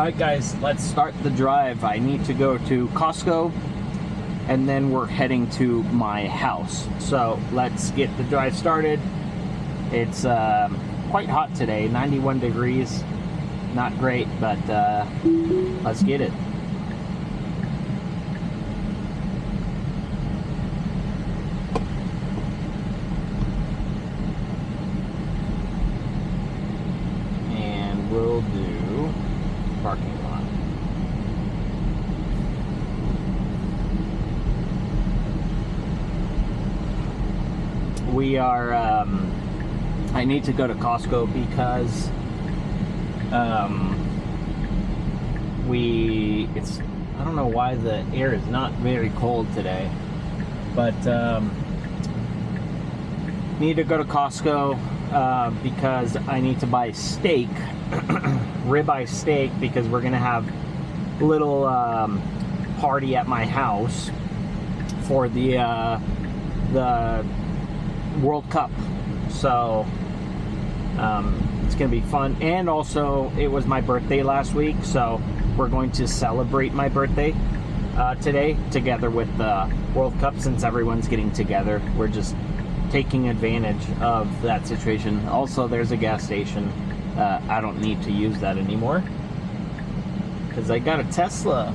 Alright guys, let's start the drive. I need to go to Costco and then we're heading to my house. So let's get the drive started. It's quite hot today, 91 degrees. Not great, but let's get it. And we'll do parking lot. We are, I need to go to Costco because I don't know why the air is not very cold today, but need to go to Costco because I need to buy steak, ribeye steak, because we're gonna have a little party at my house for the World Cup. So it's gonna be fun, and also it was my birthday last week, so we're going to celebrate my birthday today together with the World Cup. Since everyone's getting together, we're just taking advantage of that situation. Also, there's a gas station. I don't need to use that anymore because I got a Tesla.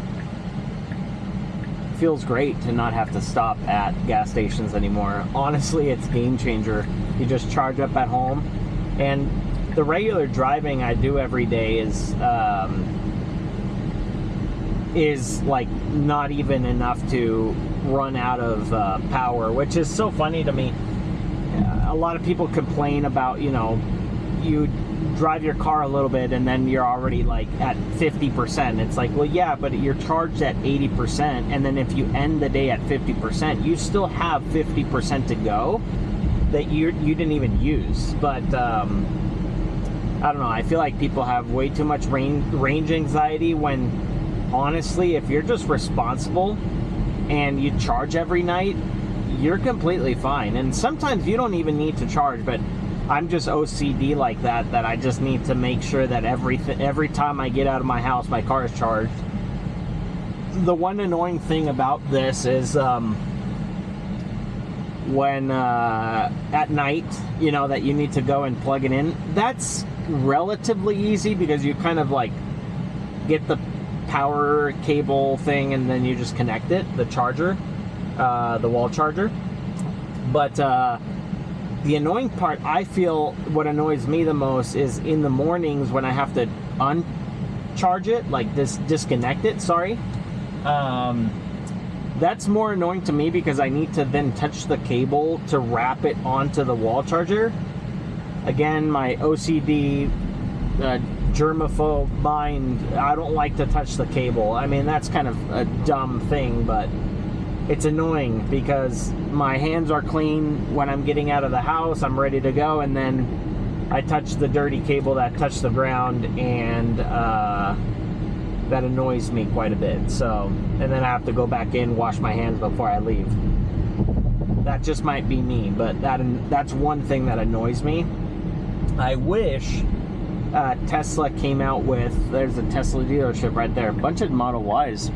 It feels great to not have to stop at gas stations anymore. Honestly, it's a game changer. You just charge up at home, and the regular driving I do every day is like not even enough to run out of power, which is so funny to me. A lot of people complain about, you know, you drive your car a little bit and then you're already like at 50%. It's like, well, yeah, but you're charged at 80%, and then if you end the day at 50%, you still have 50% to go that you didn't even use. But I don't know, I feel like people have way too much range anxiety, when honestly, if you're just responsible and you charge every night, you're completely fine. And sometimes you don't even need to charge, but I'm just OCD like that I just need to make sure that every time I get out of my house, my car is charged. The one annoying thing about this is when at night, you know, that you need to go and plug it in. That's relatively easy because you kind of like get the power cable thing and then you just connect it, the charger, the wall charger. But the annoying part, I feel, what annoys me the most is in the mornings when I have to uncharge it, like disconnect it, sorry. That's more annoying to me because I need to then touch the cable to wrap it onto the wall charger. Again, my OCD, germaphobe mind, I don't like to touch the cable. I mean, that's kind of a dumb thing, but it's annoying because my hands are clean when I'm getting out of the house. I'm ready to go, and then I touch the dirty cable that touched the ground, and that annoys me quite a bit. So, and then I have to go back in, wash my hands before I leave. That just might be me, but that's one thing that annoys me. I wish Tesla came out with, there's a Tesla dealership right there, a bunch of Model Ys.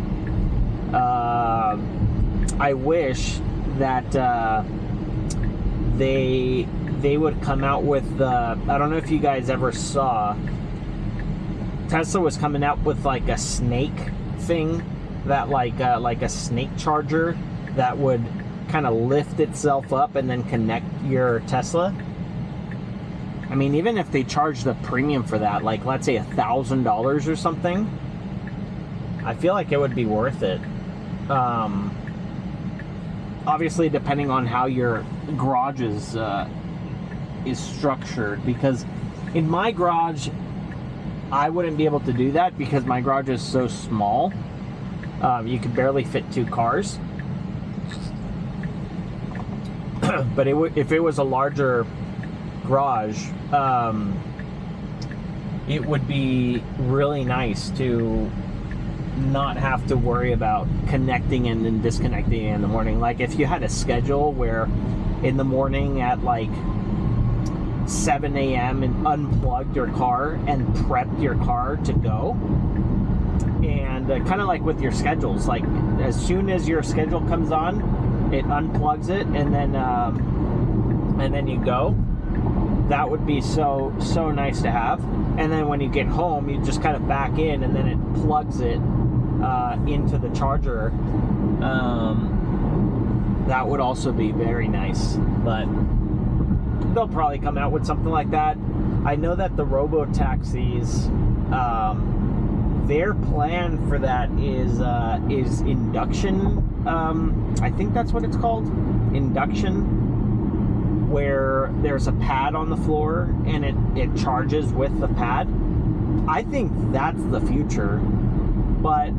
I wish that they would come out with the, I don't know if you guys ever saw, Tesla was coming out with like a snake thing, that like a snake charger that would kind of lift itself up and then connect your Tesla. I mean, even if they charged the premium for that, like let's say $1,000 or something, I feel like it would be worth it. Obviously, depending on how your garage is structured, because in my garage, I wouldn't be able to do that because my garage is so small. You could barely fit 2 cars. But if it was a larger garage, it would be really nice to not have to worry about connecting and then disconnecting in the morning. Like if you had a schedule where in the morning at like 7 a.m. and unplugged your car and prepped your car to go, And kind of like with your schedules, like as soon as your schedule comes on, it unplugs it, and then you go. That would be so nice to have. And then when you get home, you just kind of back in, and then it plugs it into the charger. That would also be very nice, but they'll probably come out with something like that. I know that the robo-taxis, their plan for that is induction. I think that's what it's called, induction, where there's a pad on the floor and it charges with the pad. I think that's the future, but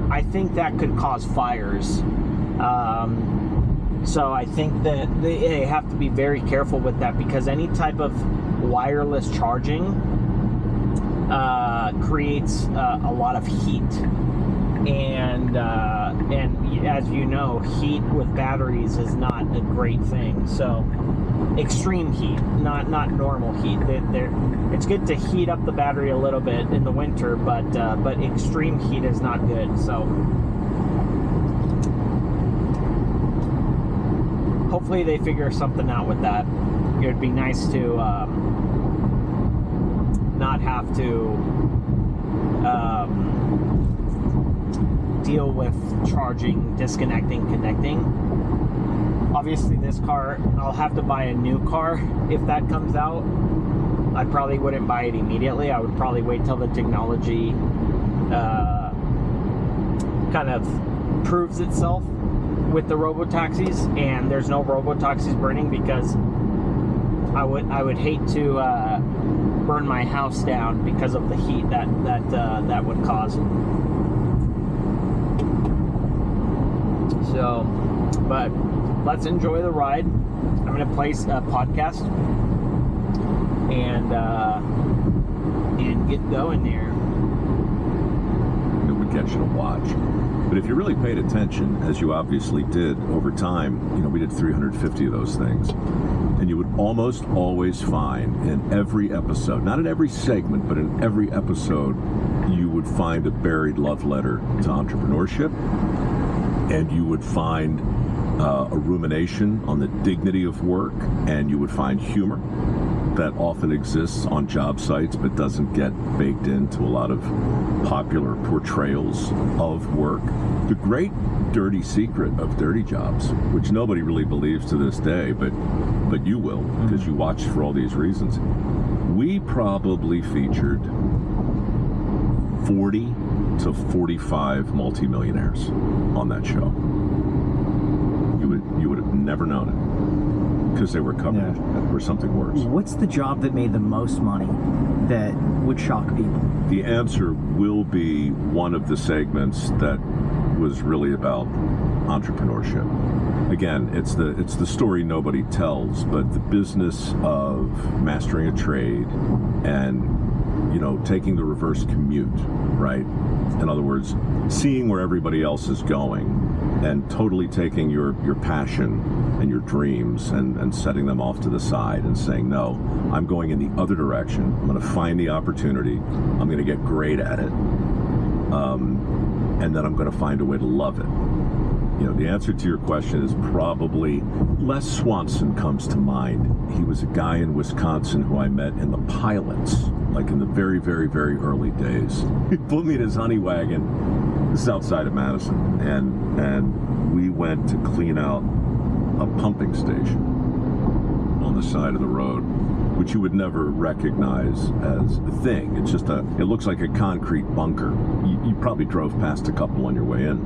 I think that could cause fires. So I think that they have to be very careful with that, because any type of wireless charging creates a lot of heat, and as you know, heat with batteries is not a great thing. So extreme heat, not normal heat. It's good to heat up the battery a little bit in the winter, but extreme heat is not good. So hopefully they figure something out with that. It would be nice to not have to deal with charging, disconnecting, connecting. Obviously this car, I'll have to buy a new car if that comes out. I probably wouldn't buy it immediately. I would probably wait till the technology kind of proves itself with the robo-taxis, and there's no robo-taxis burning, because I would hate to burn my house down because of the heat that would cause. So, but let's enjoy the ride. I'm gonna play a podcast and get going there. It would get you to watch. But if you really paid attention, as you obviously did over time, we did 350 of those things. And you would almost always find in every episode, not in every segment, but in every episode, you would find a buried love letter to entrepreneurship. And you would find a rumination on the dignity of work, and you would find humor that often exists on job sites but doesn't get baked into a lot of popular portrayals of work. The great dirty secret of dirty jobs, which nobody really believes to this day, but you will, because you watched for all these reasons. We probably featured 40 to 45 multimillionaires on that show. You would have never known it, because they were covered for something worse. What's the job that made the most money that would shock people? The answer will be one of the segments that was really about entrepreneurship. Again, it's the story nobody tells, but the business of mastering a trade and taking the reverse commute, right? In other words, seeing where everybody else is going and totally taking your passion and your dreams and setting them off to the side and saying, no, I'm going in the other direction. I'm going to find the opportunity. I'm going to get great at it. And then I'm going to find a way to love it. The answer to your question is probably Les Swanson comes to mind. He was a guy in Wisconsin who I met in the pilots, like in the very, very, very early days. He put me in his honey wagon. This is outside of Madison, and we went to clean out a pumping station on the side of the road, which you would never recognize as a thing. It's just it looks like a concrete bunker. You probably drove past a couple on your way in,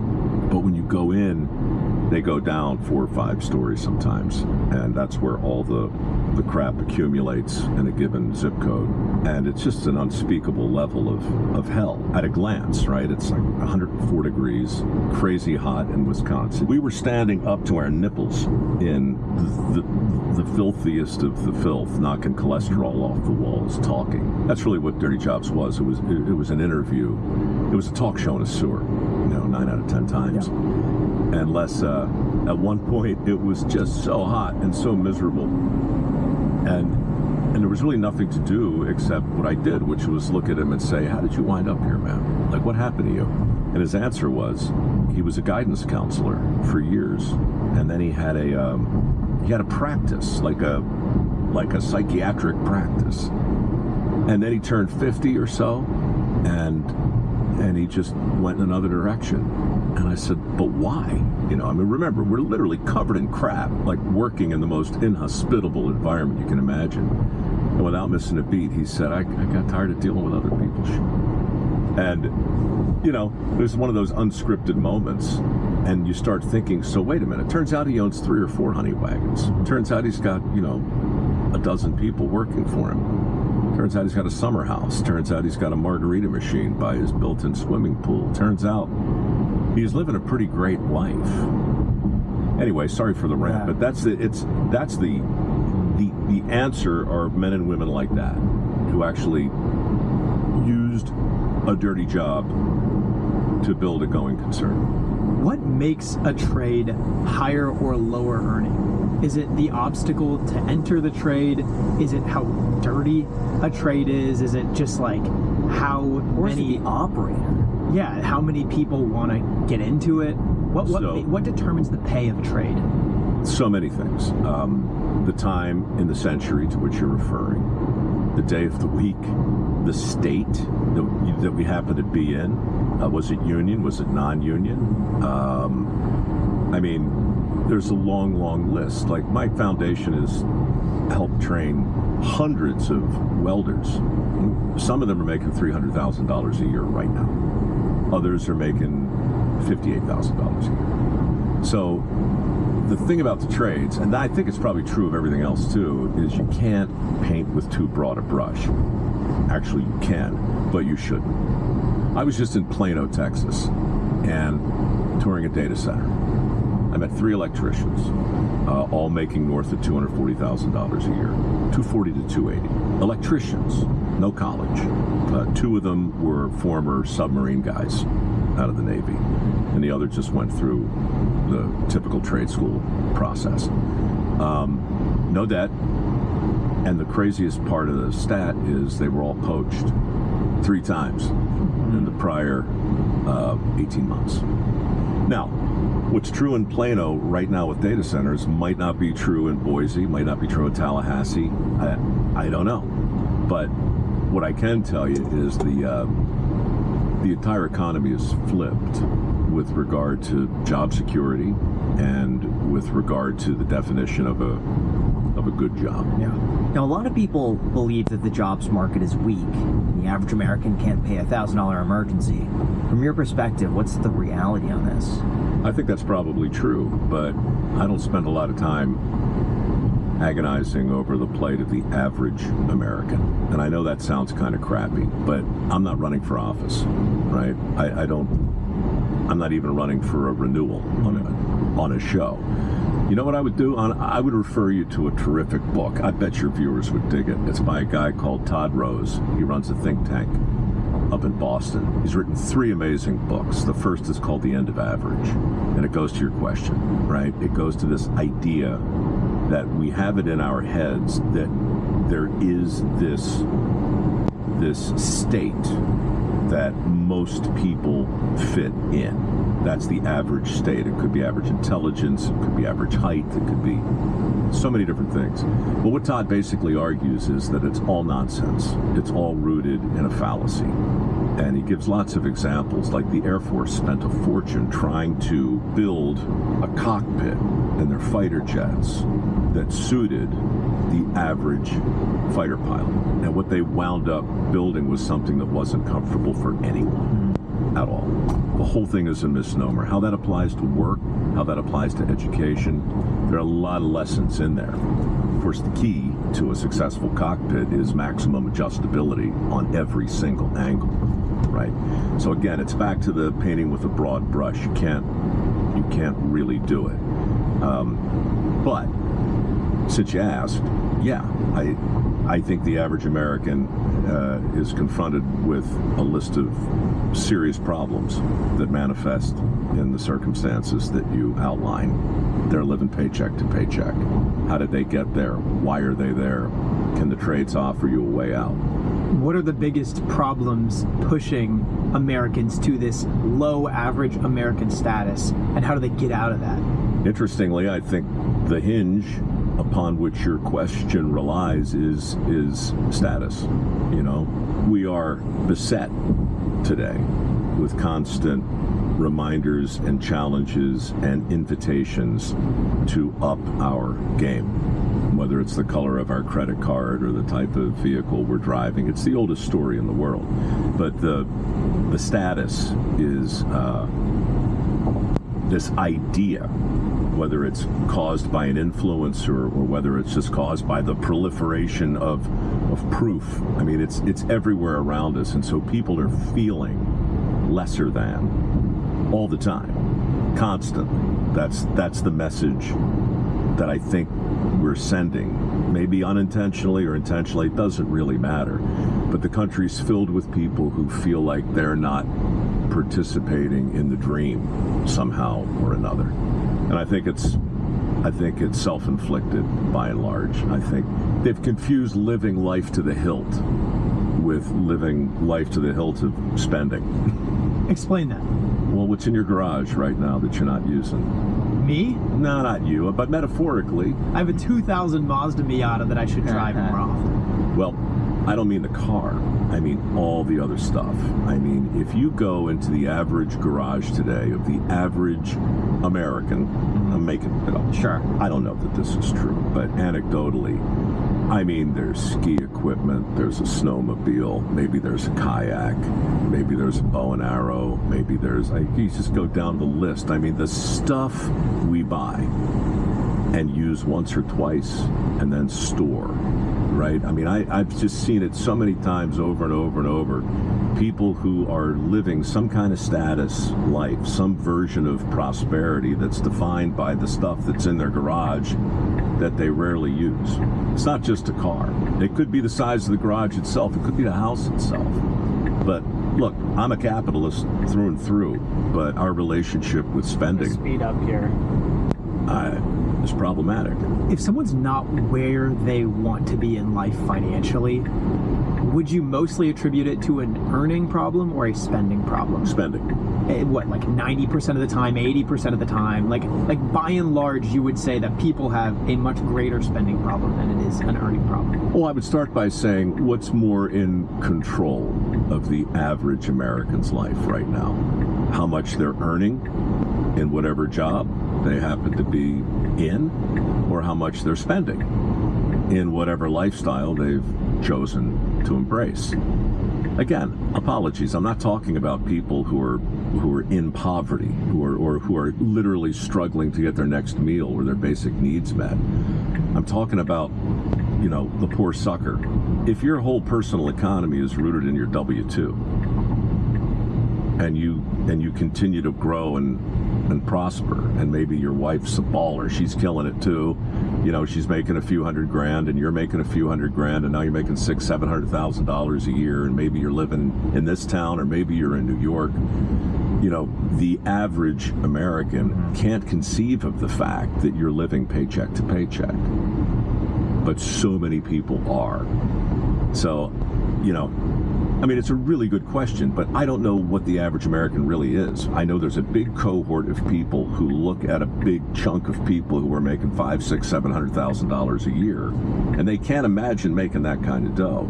but when you go in, they go down 4 or 5 stories sometimes, and that's where all the crap accumulates in a given zip code. And it's just an unspeakable level of hell at a glance, right? It's like 104 degrees, crazy hot in Wisconsin. We were standing up to our nipples in the filthiest of the filth, knocking cholesterol off the walls, talking. That's really what Dirty Jobs was. It was an interview. It was a talk show in a sewer, 9 out of 10 times. Yeah. And Les, at one point, it was just so hot and so miserable. And And there was really nothing to do except what I did, which was look at him and say, how did you wind up here, man? Like, what happened to you? And his answer was, he was a guidance counselor for years. And then he had a practice, like a psychiatric practice. And then he turned 50 or so, and he just went in another direction. And I said, but why? You know, I mean, remember, we're literally covered in crap, like working in the most inhospitable environment you can imagine. And without missing a beat, he said, I got tired of dealing with other people's shit. And, you know, it was one of those unscripted moments. And you start thinking, so wait a minute, turns out he owns 3 or 4 honey wagons. Turns out he's got, you know, a dozen people working for him. Turns out he's got a summer house. Turns out he's got a margarita machine by his built-in swimming pool. Turns out he's living a pretty great life. Anyway, sorry for the rant, but that's the answer are men and women like that who actually used a dirty job to build a going concern. What makes a trade higher or lower earning? Is it the obstacle to enter the trade? Is it how dirty a trade is? Is it just like how many the operator? Yeah, how many people want to get into it? What determines the pay of a trade? So many things. The time in the century to which you're referring, the day of the week, the state that we happen to be in. Was it union? Was it non-union? I mean, there's a long, long list. Like, my foundation has helped train hundreds of welders. Some of them are making $300,000 a year right now. Others are making $58,000 a year. So the thing about the trades, and I think it's probably true of everything else too, is you can't paint with too broad a brush. Actually, you can, but you shouldn't. I was just in Plano, Texas, and touring a data center. I met 3 electricians, all making north of $240,000 a year, $240 to $280. Electricians, no college. 2 of them were former submarine guys out of the Navy, and the other just went through the typical trade school process. No debt, and the craziest part of the stat is they were all poached 3 times in the prior 18 months. Now, what's true in Plano right now with data centers might not be true in Boise, might not be true in Tallahassee. I don't know. But what I can tell you is the entire economy is flipped with regard to job security and with regard to the definition of a good job. Yeah. Now, a lot of people believe that the jobs market is weak, and the average American can't pay a $1,000 emergency. From your perspective, what's the reality on this? I think that's probably true, but I don't spend a lot of time agonizing over the plight of the average American. And I know that sounds kind of crappy, but I'm not running for office, right? I'm not even running for a renewal on a show. You know what I would do? I would refer you to a terrific book. I bet your viewers would dig it. It's by a guy called Todd Rose. He runs a think tank up in Boston. He's written 3 amazing books. The first is called The End of Average, and it goes to your question, right? It goes to this idea that we have it in our heads that there is this state that most people fit in. That's the average state. It could be average intelligence, it could be average height, it could be so many different things. But what Todd basically argues is that it's all nonsense. It's all rooted in a fallacy. And he gives lots of examples, like the Air Force spent a fortune trying to build a cockpit in their fighter jets that suited the average fighter pilot. And what they wound up building was something that wasn't comfortable for anyone at all. The whole thing is a misnomer. How that applies to work, how that applies to education, there are a lot of lessons in there. Of course, the key to a successful cockpit is maximum adjustability on every single angle, right? So again, it's back to the painting with a broad brush. You can't really do it. But since you asked, yeah, I think the average American is confronted with a list of serious problems that manifest in the circumstances that you outline. They're living paycheck to paycheck. How did they get there? Why are they there? can the trades offer you a way out? What are the biggest problems pushing Americans to this low average American status, and how do they get out of that? Interestingly, I think the hinge upon which your question relies is status. You know, we are beset today with constant reminders and challenges and invitations to up our game, whether it's the color of our credit card or the type of vehicle we're driving. It's the oldest story in the world, but the status is this idea, whether it's caused by an influencer or whether it's just caused by the proliferation of proof. I mean, it's everywhere around us, and so people are feeling lesser than all the time, constantly. That's the message that I think we're sending, maybe unintentionally or intentionally, it doesn't really matter. But the country's filled with people who feel like they're not participating in the dream somehow or another. And I think it's self-inflicted by and large. I think they've confused living life to the hilt with living life to the hilt of spending. Explain that. Well, what's in your garage right now that you're not using? Me? No, not you, but metaphorically. I have a 2000 Mazda Miata that I should drive more often. Well, I don't mean the car. I mean all the other stuff. I mean, if you go into the average garage today of the average American, I'm making it up. Sure. I don't know that this is true, but anecdotally, I mean, there's ski equipment, there's a snowmobile, maybe there's a kayak, maybe there's a bow and arrow, maybe there's, you just go down the list. I mean, the stuff we buy and use once or twice and then store, right? I mean, I've just seen it so many times over and over and over. People who are living some kind of status life, some version of prosperity that's defined by the stuff that's in their garage that they rarely use. It's not just a car. It could be the size of the garage itself. It could be the house itself. But look, I'm a capitalist through and through, but our relationship with spending... Speed up here. is problematic. If someone's not where they want to be in life financially, would you mostly attribute it to an earning problem or a spending problem? Spending. What, like 90% of the time, 80% of the time? Like by and large, you would say that people have a much greater spending problem than it is an earning problem. Well, I would start by saying what's more in control of the average American's life right now? How much they're earning in whatever job they happen to be in, or how much they're spending in whatever lifestyle they've chosen to embrace. Again, apologies. I'm not talking about people who are in poverty, who are literally struggling to get their next meal or their basic needs met. I'm talking about, you know, the poor sucker. If your whole personal economy is rooted in your W-2, and you continue to grow and prosper, and maybe your wife's a baller, she's killing it too, you know, she's making a few $100,000 and you're making a few $100,000, and now you're making $600,000-$700,000 a year, and maybe you're living in this town or maybe you're in New York. You know, the average American can't conceive of the fact that you're living paycheck to paycheck, but so many people are. So, you know, I mean, it's a really good question, but I don't know what the average American really is. I know there's a big cohort of people who look at a big chunk of people who are making $500,000, $600,000, $700,000 a year, and they can't imagine making that kind of dough.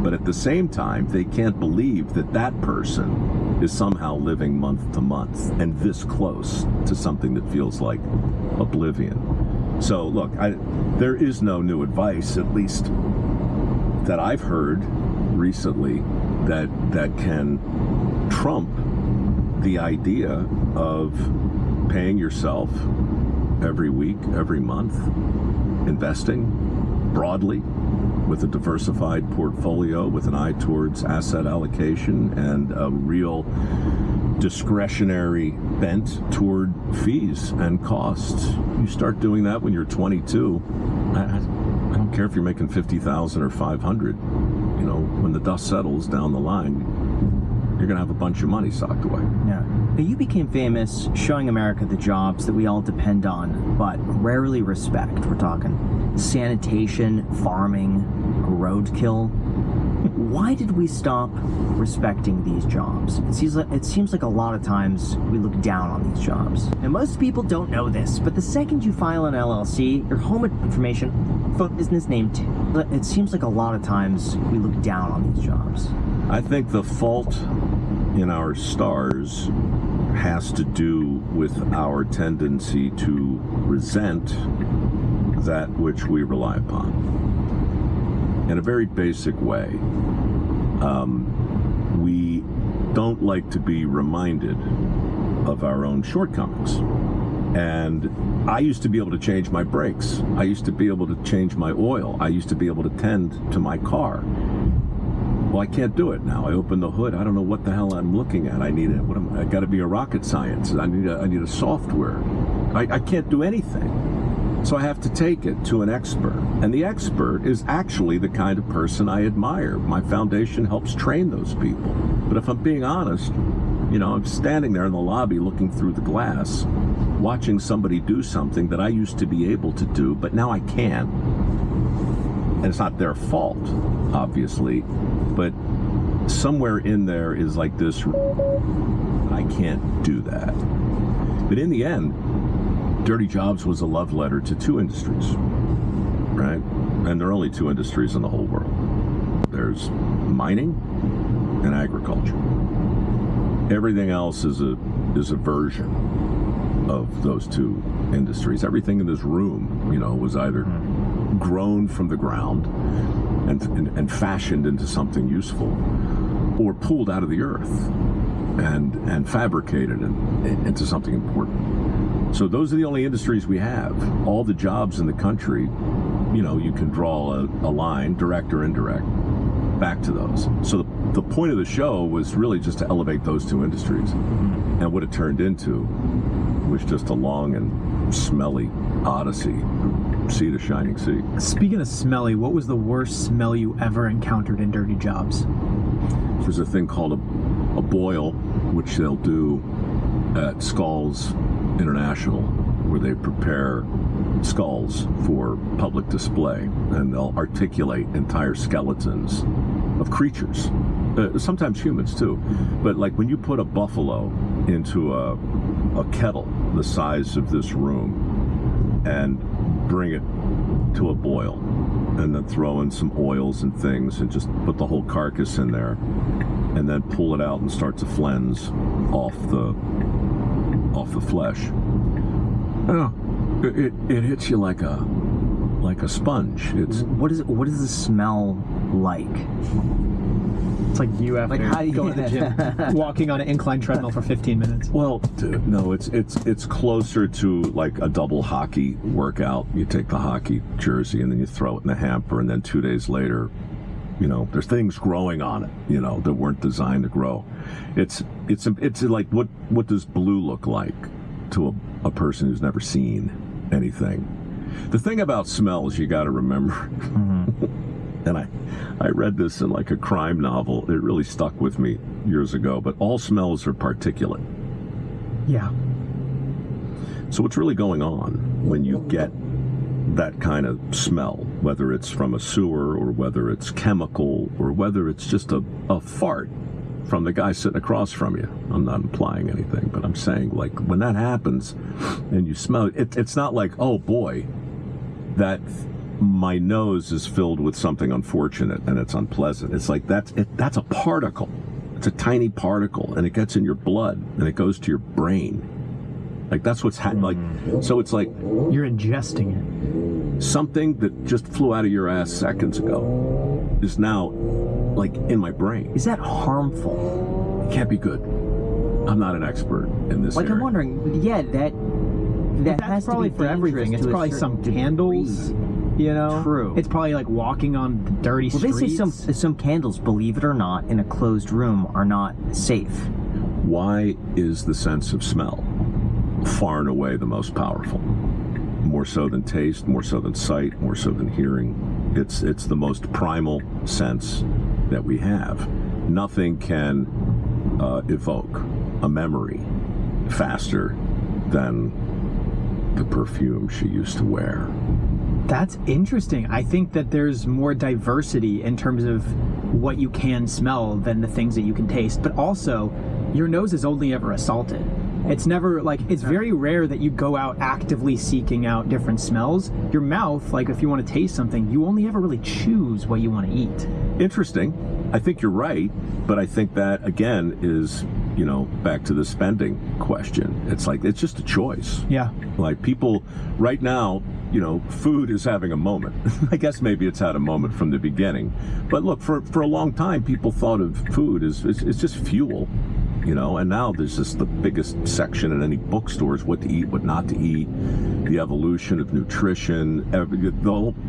But at the same time, they can't believe that that person is somehow living month to month and this close to something that feels like oblivion. So look, there is no new advice, at least that I've heard recently, that can trump the idea of paying yourself every week, every month, investing broadly with a diversified portfolio with an eye towards asset allocation and a real discretionary bent toward fees and costs. You start doing that when you're 22. I don't care if you're making $50,000 or $500. You know, when the dust settles down the line, you're going to have a bunch of money socked away. Yeah. But you became famous showing America the jobs that we all depend on, but rarely respect. We're talking sanitation, farming, roadkill. Why did we stop respecting these jobs? It seems like a lot of times we look down on these jobs. And most people don't know this, but the second you file an LLC, your home information, business name, it seems like a lot of times we look down on these jobs. I think the fault in our stars has to do with our tendency to resent that which we rely upon. In a very basic way, we don't like to be reminded of our own shortcomings. And I used to be able to change my brakes. I used to be able to change my oil. I used to be able to tend to my car. Well, I can't do it now. I open the hood. I don't know what the hell I'm looking at. I got to be a rocket science. I need a software. I can't do anything. So I have to take it to an expert. And the expert is actually the kind of person I admire. My foundation helps train those people. But if I'm being honest, I'm standing there in the lobby looking through the glass, watching somebody do something that I used to be able to do, but now I can't. And it's not their fault, obviously, but somewhere in there is like this, I can't do that. But in the end, Dirty Jobs was a love letter to two industries, right? And there are only two industries in the whole world. There's mining and agriculture. Everything else is a version of those two industries. Everything in this room, was either grown from the ground and fashioned into something useful, or pulled out of the earth and fabricated into something important. So those are the only industries we have. All the jobs in the country, you can draw a line, direct or indirect, back to those. So the point of the show was really just to elevate those two industries. And what it turned into was just a long and smelly odyssey, sea to shining sea. Speaking of smelly, what was the worst smell you ever encountered in Dirty Jobs? There's a thing called a boil, which they'll do at Skulls International, where they prepare skulls for public display, and they'll articulate entire skeletons of creatures, sometimes humans too. But like when you put a buffalo into a kettle the size of this room and bring it to a boil, and then throw in some oils and things and just put the whole carcass in there, and then pull it out and start to flens off the flesh. It hits you like a sponge. It's what does the smell like? It's like you after going to the gym, walking on an incline treadmill for 15 minutes. Well, no, it's closer to like a double hockey workout. You take the hockey jersey and then you throw it in the hamper, and then 2 days later, there's things growing on it, that weren't designed to grow. It's like what does blue look like to a person who's never seen anything? The thing about smells you got to remember, and I read this in like a crime novel. It really stuck with me years ago. But all smells are particulate. Yeah. So what's really going on when you get that kind of smell, whether it's from a sewer or whether it's chemical or whether it's just a fart from the guy sitting across from you? I'm not implying anything, but I'm saying, like, when that happens and you smell it, it's not like, oh boy, that my nose is filled with something unfortunate and it's unpleasant. It's like that's a particle. It's a tiny particle, and it gets in your blood and it goes to your brain. Like that's what's like. So it's like you're ingesting it. Something that just flew out of your ass seconds ago is now like in my brain. Is that harmful? It can't be good. I'm not an expert in this. Like area. I'm wondering. Yeah, that That's has probably to be for everything. It's to a probably certain some candles. degree. True. It's probably like walking on the dirty streets. They say some candles, believe it or not, in a closed room are not safe. Why is the sense of smell far and away the most powerful? More so than taste, more so than sight, more so than hearing. It's the most primal sense that we have. Nothing can evoke a memory faster than the perfume she used to wear. That's interesting. I think that there's more diversity in terms of what you can smell than the things that you can taste. But also, your nose is only ever assaulted. It's never like, it's very rare that you go out actively seeking out different smells. Your mouth, like if you want to taste something, you only ever really choose what you want to eat. Interesting. I think you're right, but I think that, again, is, you know, back to the spending question. It's like, it's just a choice. Yeah. Like, people, right now, you know, food is having a moment. I guess maybe it's had a moment from the beginning. But look, for a long time, people thought of food as it's just fuel, you know, and now there's just the biggest section in any bookstore is what to eat, what not to eat, the evolution of nutrition.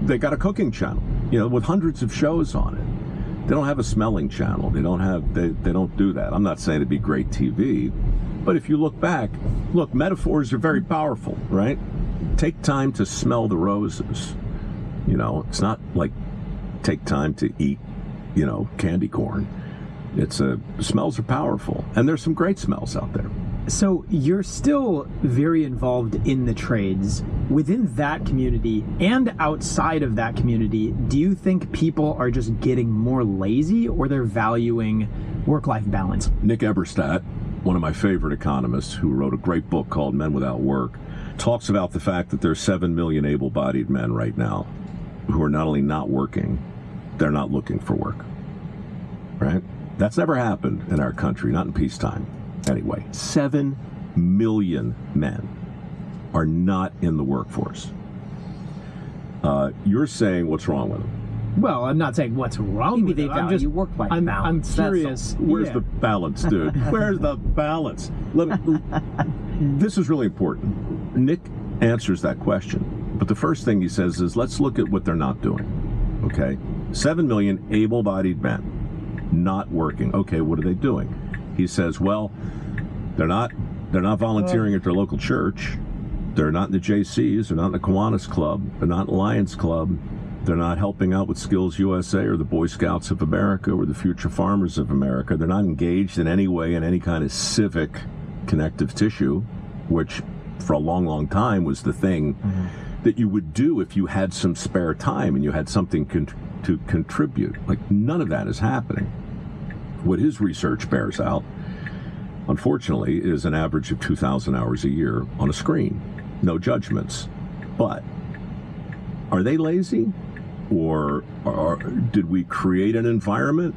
They got a cooking channel, you know, with hundreds of shows on it. They don't have a smelling channel. They don't do that. I'm not saying it'd be great TV, but if you look back, look, metaphors are very powerful, right? Take time to smell the roses. You know, it's not like take time to eat, you know, candy corn. Smells are powerful, and there's some great smells out there. So you're still very involved in the trades. Within that community and outside of that community, do you think people are just getting more lazy, or they're valuing work-life balance? Nick Eberstadt, one of my favorite economists, who wrote a great book called Men Without Work, talks about the fact that there's 7 million able-bodied men right now who are not only not working, they're not looking for work, right? That's never happened in our country, not in peacetime. Anyway, 7 million men are not in the workforce. You're saying what's wrong with them? Well, I'm not saying what's wrong Maybe with they it. value work-life balance. I'm curious. Where's the balance, dude? Where's the balance? This is really important. Nick answers that question, but the first thing he says is, let's look at what they're not doing. Okay, 7 million able-bodied men not working. Okay, what are they doing? He says, well, they're not volunteering at their local church. They're not in the JCs. They're not in the Kiwanis Club. They're not in the Lions Club. They're not helping out with Skills USA or the Boy Scouts of America or the Future Farmers of America. They're not engaged in any way in any kind of civic connective tissue, which for a long, long time was the thing that you would do if you had some spare time and you had something to contribute. Like, none of that is happening. What his research bears out, unfortunately, is an average of 2,000 hours a year on a screen. No judgments. But are they lazy? Or did we create an environment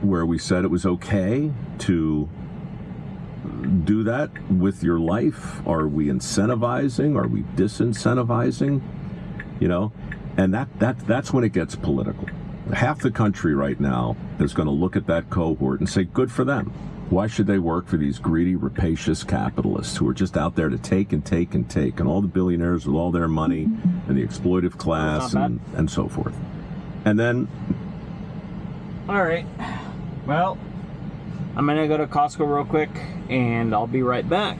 where we said it was okay to do that with your life? Are we incentivizing? Are we disincentivizing? You know, and that's when it gets political. Half the country right now is going to look at that cohort and say, good for them. Why should they work for these greedy, rapacious capitalists who are just out there to take and take and take, and all the billionaires with all their money and the exploitive class and so forth. And then... All right. Well, I'm going to go to Costco real quick, and I'll be right back.